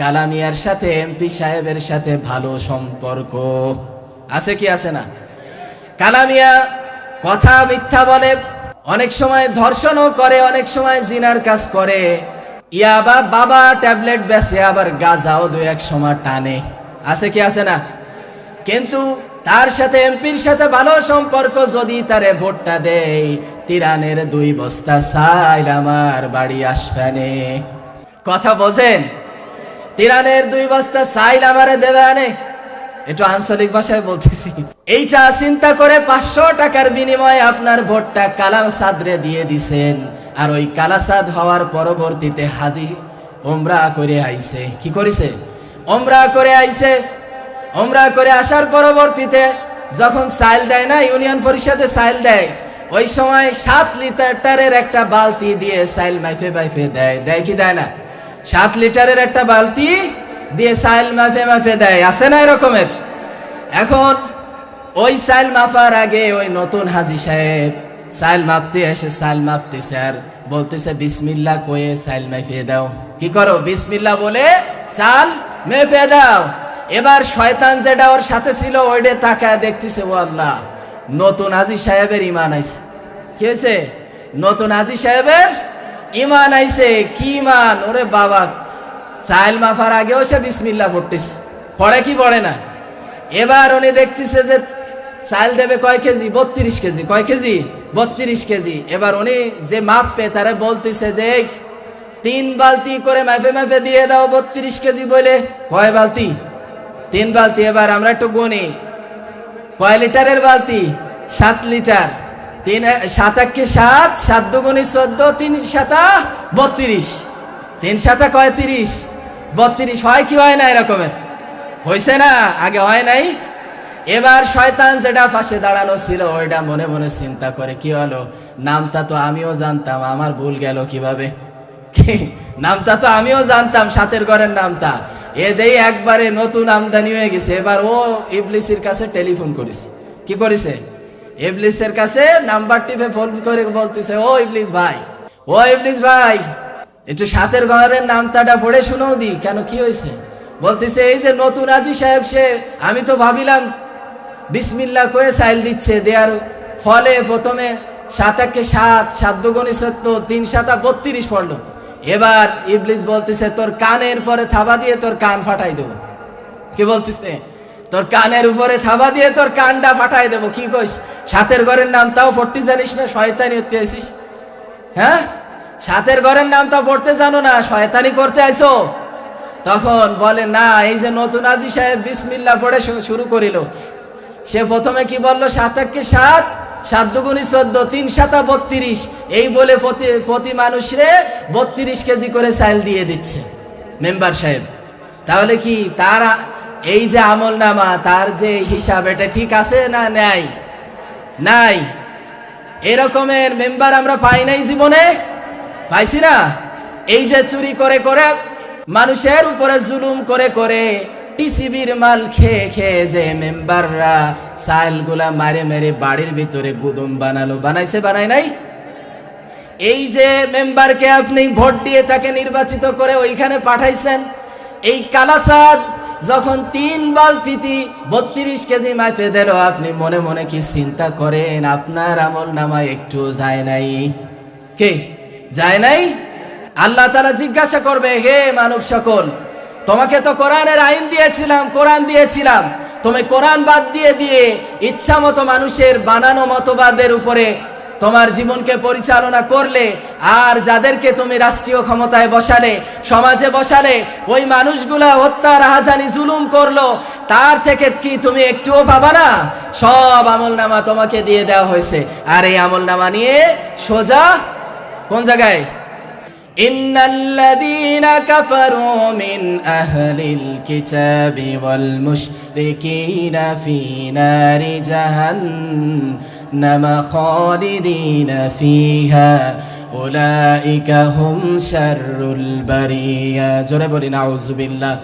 কালামিয়ার সাথে এমপি সাহেবের সাথে ভালো সম্পর্ক আছে কি আছে না? কালামিয়া কথা মিথ্যা বলে, অনেক সময় ধর্ষণও করে, অনেক সময় জিনার কাজ করে, ইয়াবা বাবা ট্যাবলেট বেচে, আবার গাঁজাও দু এক সময় টানে, আছে কি আছে না? কিন্তু তার সাথে এমপির সাথে ভালো সম্পর্ক, যদি তারে ভোটটা দেয়, তিরানের 2 বস্তা চাইল আমার বাড়ি আসবে। কথা বোঝেন? তিরানের 2 বস্তা চাইল আমারে দেবে আনে। একটু আঞ্চলিক ভাষায় বলতেছি। এইটা চিন্তা করে 500 টাকার বিনিময়ে আপনার ভোটটা কালাসাদরে দিয়ে দিছেন, আর ওই কালাসাদ হওয়ার পরবর্তীতে হাজি ওমরা করে আইছে। কি করেছে? ওমরা করে আইছে। ওমরা করে আসার পরবর্তীতে যখন চাইল দেয় না, ইউনিয়ন পরিষদে চাইল দেয়, ওই সময় 7 লিটারের একটা বালতি দিয়ে চাইল মাইফে মাইফে দেয়। দেয় কি দেয় না? 7 লিটারের একটা বালতি দিয়ে চাইল মাফে মাফে দেয়, আছে না এরকমের? এখন ওই চাইল মাফার আগে ওই নতুন হাজি সাহেব চাইল মাপতে এসে চাইল মাপতেছে, আর বলতেছে বিসমিল্লাহ কয়ে চাইল মেপে দাও। কি করো? বিসমিল্লাহ বলে চাল মেপে দাও। এবার শয়তান যেটা ওর সাথে ছিল ওইটা তাকায় দেখতেছে, ও আল্লাহ, নতুন হাজি সাহেবের ইমান আইছে। কি হয়েছে? নতুন হাজি সাহেবের ইমান আইছে। কি ইমান? ওরে বাবা, চাইল মাফার আগেও সে বিসমিল্লাহ পড়তেছে, পড়ে কি পড়ে না? এবার উনি দেখতেছে যে চাইল দেবে কয় কেজি? 32 কেজি। কয় কেজি? 32 কেজি। এবার উনি যে মাপবে তারা বলতেছে যে 3 বালতি করে মাপে মাপে দিয়ে দাও 32 কেজি বলে। কয় বালতি? 3 বালতি। এবার আমরা একটু গুনি, কয় লিটারের বালতি? 7 লিটার। 3 7 × 7, 7 × 2 = 14, 3 × 7 = 32, 3 × 7 কয়? 30, 32 হয় কি হয় না? এরকমের হয়েছে না? আগে হয় নাই। এবার শয়তান যেটা পাশে দাঁড়ানো ছিল ওইটা মনে মনে চিন্তা করে, কি হলো, নামটা তো আমিও জানতাম, আমার ভুল গেল কিভাবে? নামটা তো আমিও জানতাম, সাতের ঘরের নামটা, এদেই একবারে নতুন আমদানি হয়ে গেছে। এবার ও ইবলিসের কাছে টেলিফোন করিস। কি করেছে? ইবলিসের কাছে নাম্বার টিপে ফোন করে বলতেছে, ও ইবলিস ভাই, ও ইবলিস ভাই, একটু সাতের ঘরের নামটাটা পড়ে শুনেও দি। কেন, কি হয়েছে? বলতেছে, এই যে নতুন হাজি সাহেব, সে আমি তো ভাবিলাম বিসমিল্লাহ কয়ে চাইল দিচ্ছে, দেয়ার ফলে প্রথমে 7 × 7, 7 × 2 = 14, 3 × 7 = 32 পড়লো। এবার ইবলিস বলতেছে, তোর কানের পরে থাবা দিয়ে তোর কান ফাটাই দেবো। কি বলতেছে? তোর কানের উপরে থাবা দিয়ে তোর কানটা ফাটাই দেবো। কি কইস? সাতের ঘরের নামটাও পড়তে জানিস না? শয়তানি হতে আইছিস? হ্যাঁ, সাতের ঘরের নামটা পড়তে জানো না, শয়তানি করতে আইছো? তখন বলে, না, এই যে নতুন হাজি সাহেব বিসমিল্লাহ পড়ে শুরু করিল, সে প্রথমে কি বললো? 7 × 7, 7 × 2 = 14, 3 × 7 = 32, এই বলে প্রতি মানুষরে 32 কেজি করে চাইল দিয়ে দিচ্ছে মেম্বার সাহেব। তাহলে কি তার এই যে আমল নামা, তার যে হিসাব, এটা ঠিক আছে না নাই? নাই। এরকমের মেম্বার আমরা পাই নাই জীবনে, পাইছি না? এই যে চুরি করে করে, মানুষের উপরে জুলুম করে করে, টিসিবির মাল খেয়ে খেয়ে যে মেম্বাররা চাইলগুলা মারে মেরে বাড়ির ভিতরে গুদুম বানালো, বানাইছে? বানাই নাই? এই যে মেম্বারকে আপনি ভোট দিয়ে তাকে নির্বাচিত করে ওইখানে পাঠাইছেন, এই কালাসাদ যখন 3 বালতিতে 32 কেজি মাপে দিল, আপনি মনে মনে কি চিন্তা করেন আপনার আমল নামায় একটু যায় নাই? কে যায় নাই? আল্লাহ তাআলা জিজ্ঞাসা করবে, হে মানব সকল, তোমাকে তো কোরআনের আইন দিয়েছিলাম, কোরআন দিয়েছিলাম, তুমি কোরআন বাদ দিয়ে দিয়ে ইচ্ছা মতো মানুষের বানানো মতবাদের উপরে তোমার জীবনকে পরিচালনা করলে, আর যাদেরকে তুমি রাষ্ট্রীয় ক্ষমতায় বসালে, সমাজে বসালে, ওই মানুষগুলা হত্যা, রাহাজানি, জুলুম করলো, তার থেকে কি তুমি একটুও পাবা না? সব আমলনামা তোমাকে দিয়ে দেওয়া হয়েছে। আর এই আমলনামা নিয়ে সোজা কোন জায়গায়? ইন্নাল্লাযীনা কাফারু মিন আহলিল কিতাবি ওয়াল মুশরিকিনা ফী নারি জাহান্নাম খালিদিনা ফীহা উলাইকা হুম শাররুল বারিয়া। জোরে বলি নাউযুবিল্লাহ।